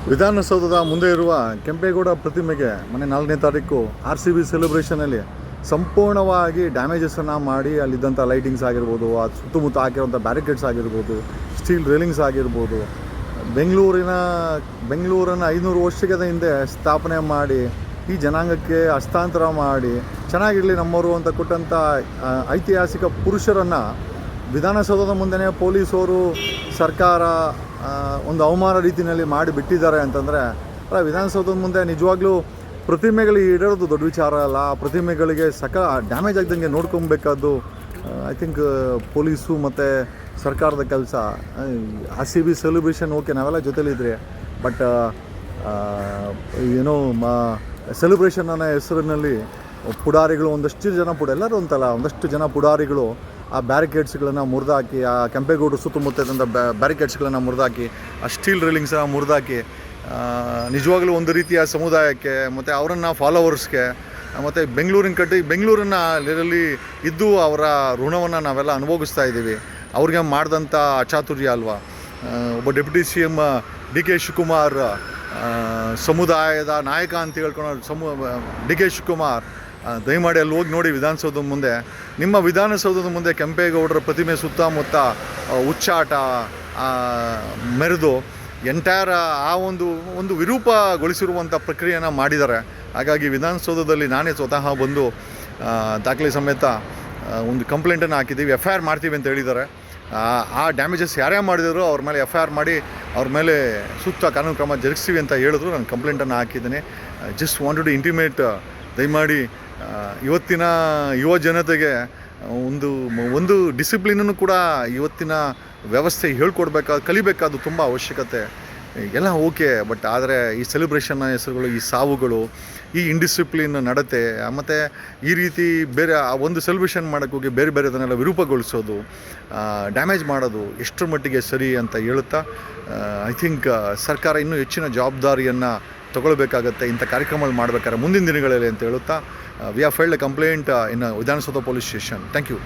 ವಿಧಾನಸೌಧದ ಮುಂದೆ ಇರುವ ಕೆಂಪೇಗೌಡ ಪ್ರತಿಮೆಗೆ ಮೊನ್ನೆ 4ನೇ ತಾರೀಕು RCB ಸೆಲೆಬ್ರೇಷನಲ್ಲಿ ಸಂಪೂರ್ಣವಾಗಿ ಡ್ಯಾಮೇಜಸನ್ನು ಮಾಡಿ ಅಲ್ಲಿದ್ದಂಥ ಲೈಟಿಂಗ್ಸ್ ಆಗಿರ್ಬೋದು, ಅದು ಸುತ್ತಮುತ್ತ ಹಾಕಿರುವಂಥ ಬ್ಯಾರಿಕೇಡ್ಸ್ ಆಗಿರ್ಬೋದು, ಸ್ಟೀಲ್ ರೇಲಿಂಗ್ಸ್ ಆಗಿರ್ಬೋದು, ಬೆಂಗಳೂರನ್ನು 500 ವರ್ಷದ ಹಿಂದೆ ಸ್ಥಾಪನೆ ಮಾಡಿ ಈ ಜನಾಂಗಕ್ಕೆ ಹಸ್ತಾಂತರ ಮಾಡಿ ಚೆನ್ನಾಗಿರಲಿ ನಮ್ಮವರು ಅಂತ ಕೊಟ್ಟಂಥ ಐತಿಹಾಸಿಕ ಪುರುಷರನ್ನು ವಿಧಾನಸೌಧದ ಮುಂದೆ ಪೊಲೀಸವರು ಸರ್ಕಾರ ಒಂದು ಅವಮಾನ ರೀತಿಯಲ್ಲಿ ಮಾಡಿ ಬಿಟ್ಟಿದ್ದಾರೆ ಅಂತಂದರೆ ವಿಧಾನಸೌಧದ ಮುಂದೆ ನಿಜವಾಗ್ಲೂ ಪ್ರತಿಮೆಗಳು ಇಡೋದು ದೊಡ್ಡ ವಿಚಾರ ಅಲ್ಲ. ಆ ಪ್ರತಿಮೆಗಳಿಗೆ ಡ್ಯಾಮೇಜ್ ಆಗದಂಗೆ ನೋಡ್ಕೊಬೇಕಾದ್ದು ಐ ಥಿಂಕ್ ಪೊಲೀಸು ಮತ್ತು ಸರ್ಕಾರದ ಕೆಲಸ. RCB ಸೆಲೆಬ್ರೇಷನ್ ಓಕೆ, ನಾವೆಲ್ಲ ಜೊತೆಲಿದ್ರಿ, ಬಟ್ ಏನೋ ಸೆಲೆಬ್ರೇಷನ್ ಅನ್ನೋ ಹೆಸರಿನಲ್ಲಿ ಪುಡಾರಿಗಳು ಎಲ್ಲರೂ ಅಂತಲ್ಲ, ಒಂದಷ್ಟು ಜನ ಪುಡಾರಿಗಳು ಆ ಬ್ಯಾರಿಕೇಡ್ಸ್ಗಳನ್ನು ಮುರಿದಾಕಿ, ಆ ಕೆಂಪೇಗೌಡರು ಸುತ್ತಮುತ್ತ ಬ್ಯಾರಿಕೇಡ್ಸ್ಗಳನ್ನು ಮುರಿದಾಕಿ, ಆ ಸ್ಟೀಲ್ ರೇಲಿಂಗ್ಸನ್ನು ಮುರಿದಾಕಿ ನಿಜವಾಗ್ಲೂ ಒಂದು ರೀತಿಯ ಸಮುದಾಯಕ್ಕೆ ಮತ್ತು ಅವರನ್ನು ಫಾಲೋವರ್ಸ್ಗೆ ಮತ್ತು ಬೆಂಗಳೂರನ್ನು ಇದ್ದು ಅವರ ಋಣವನ್ನು ನಾವೆಲ್ಲ ಅನುಭವಿಸ್ತಾ ಇದ್ದೀವಿ. ಅವ್ರಿಗೆ ಮಾಡಿದಂಥ ಅಚಾತುರ್ಯ ಅಲ್ವಾ. ಒಬ್ಬ ಡೆಪ್ಯೂಟಿ CM DK ಶಿವಕುಮಾರ್ ಸಮುದಾಯದ ನಾಯಕ ಅಂತ ಹೇಳ್ಕೊಂಡು DK ಶಿವಕುಮಾರ್ ದಯಮಾಡಿ ಅಲ್ಲಿ ಹೋಗಿ ನೋಡಿ ವಿಧಾನಸೌಧದ ಮುಂದೆ. ನಿಮ್ಮ ವಿಧಾನಸೌಧದ ಮುಂದೆ ಕೆಂಪೇಗೌಡರ ಪ್ರತಿಮೆ ಸುತ್ತಮುತ್ತ ಹುಚ್ಚಾಟ ಮೆರೆದು ಎಂಟೈರ್ ಆ ಒಂದು ವಿರೂಪಗೊಳಿಸಿರುವಂಥ ಪ್ರಕ್ರಿಯೆಯನ್ನು ಮಾಡಿದ್ದಾರೆ. ಹಾಗಾಗಿ ವಿಧಾನಸೌಧದಲ್ಲಿ ನಾನೇ ಸ್ವತಃ ಬಂದು ದಾಖಲೆ ಸಮೇತ ಒಂದು ಕಂಪ್ಲೇಂಟನ್ನು ಹಾಕಿದ್ದೀವಿ, FIR ಮಾಡ್ತೀವಿ ಅಂತ ಹೇಳಿದ್ದಾರೆ. ಆ ಡ್ಯಾಮೇಜಸ್ ಯಾರೇ ಮಾಡಿದ್ರು ಅವ್ರ ಮೇಲೆ FIR ಮಾಡಿ ಅವ್ರ ಮೇಲೆ ಸೂಕ್ತ ಕಾನೂನು ಕ್ರಮ ಜರುಗಿಸ್ತೀವಿ ಅಂತ ಹೇಳಿದ್ರು. ನಾನು ಕಂಪ್ಲೇಂಟನ್ನು ಹಾಕಿದ್ದೀನಿ. ಜಸ್ಟ್ ವಾಂಟೆಡ್ ಟು ಇಂಟಿಮೇಟ್, ದಯಮಾಡಿ ಇವತ್ತಿನ ಯುವ ಜನತೆಗೆ ಒಂದು ಡಿಸಿಪ್ಲಿನನ್ನು ಕೂಡ ಇವತ್ತಿನ ವ್ಯವಸ್ಥೆ ಕಲಿಬೇಕಾದ್ದು ತುಂಬ ಅವಶ್ಯಕತೆ. ಎಲ್ಲ ಓಕೆ, ಬಟ್ ಆದರೆ ಈ ಸೆಲೆಬ್ರೇಷನ್ನ ಹೆಸರುಗಳು, ಈ ಸಾವುಗಳು, ಈ ಇಂಡಿಸಿಪ್ಲಿನ್ ನಡತೆ, ಮತ್ತು ಈ ರೀತಿ ಬೇರೆ ಒಂದು ಸೆಲೆಬ್ರೇಷನ್ ಮಾಡೋಕ್ಕೋಗಿ ಬೇರೆದನ್ನೆಲ್ಲ ವಿರೂಪಗೊಳಿಸೋದು, ಡ್ಯಾಮೇಜ್ ಮಾಡೋದು ಎಷ್ಟರ ಮಟ್ಟಿಗೆ ಸರಿ ಅಂತ ಹೇಳುತ್ತಾ ಐ ಥಿಂಕ್ ಸರ್ಕಾರ ಇನ್ನೂ ಹೆಚ್ಚಿನ ಜವಾಬ್ದಾರಿಯನ್ನು ತಗೊಳ್ಬೇಕಾಗತ್ತೆ ಇಂಥ ಕಾರ್ಯಕ್ರಮಗಳು ಮಾಡಬೇಕಾದ್ರೆ ಮುಂದಿನ ದಿನಗಳಲ್ಲಿ ಅಂತ ಹೇಳುತ್ತಾ we have filed a complaint in Vidhana Soudha police station. Thank you.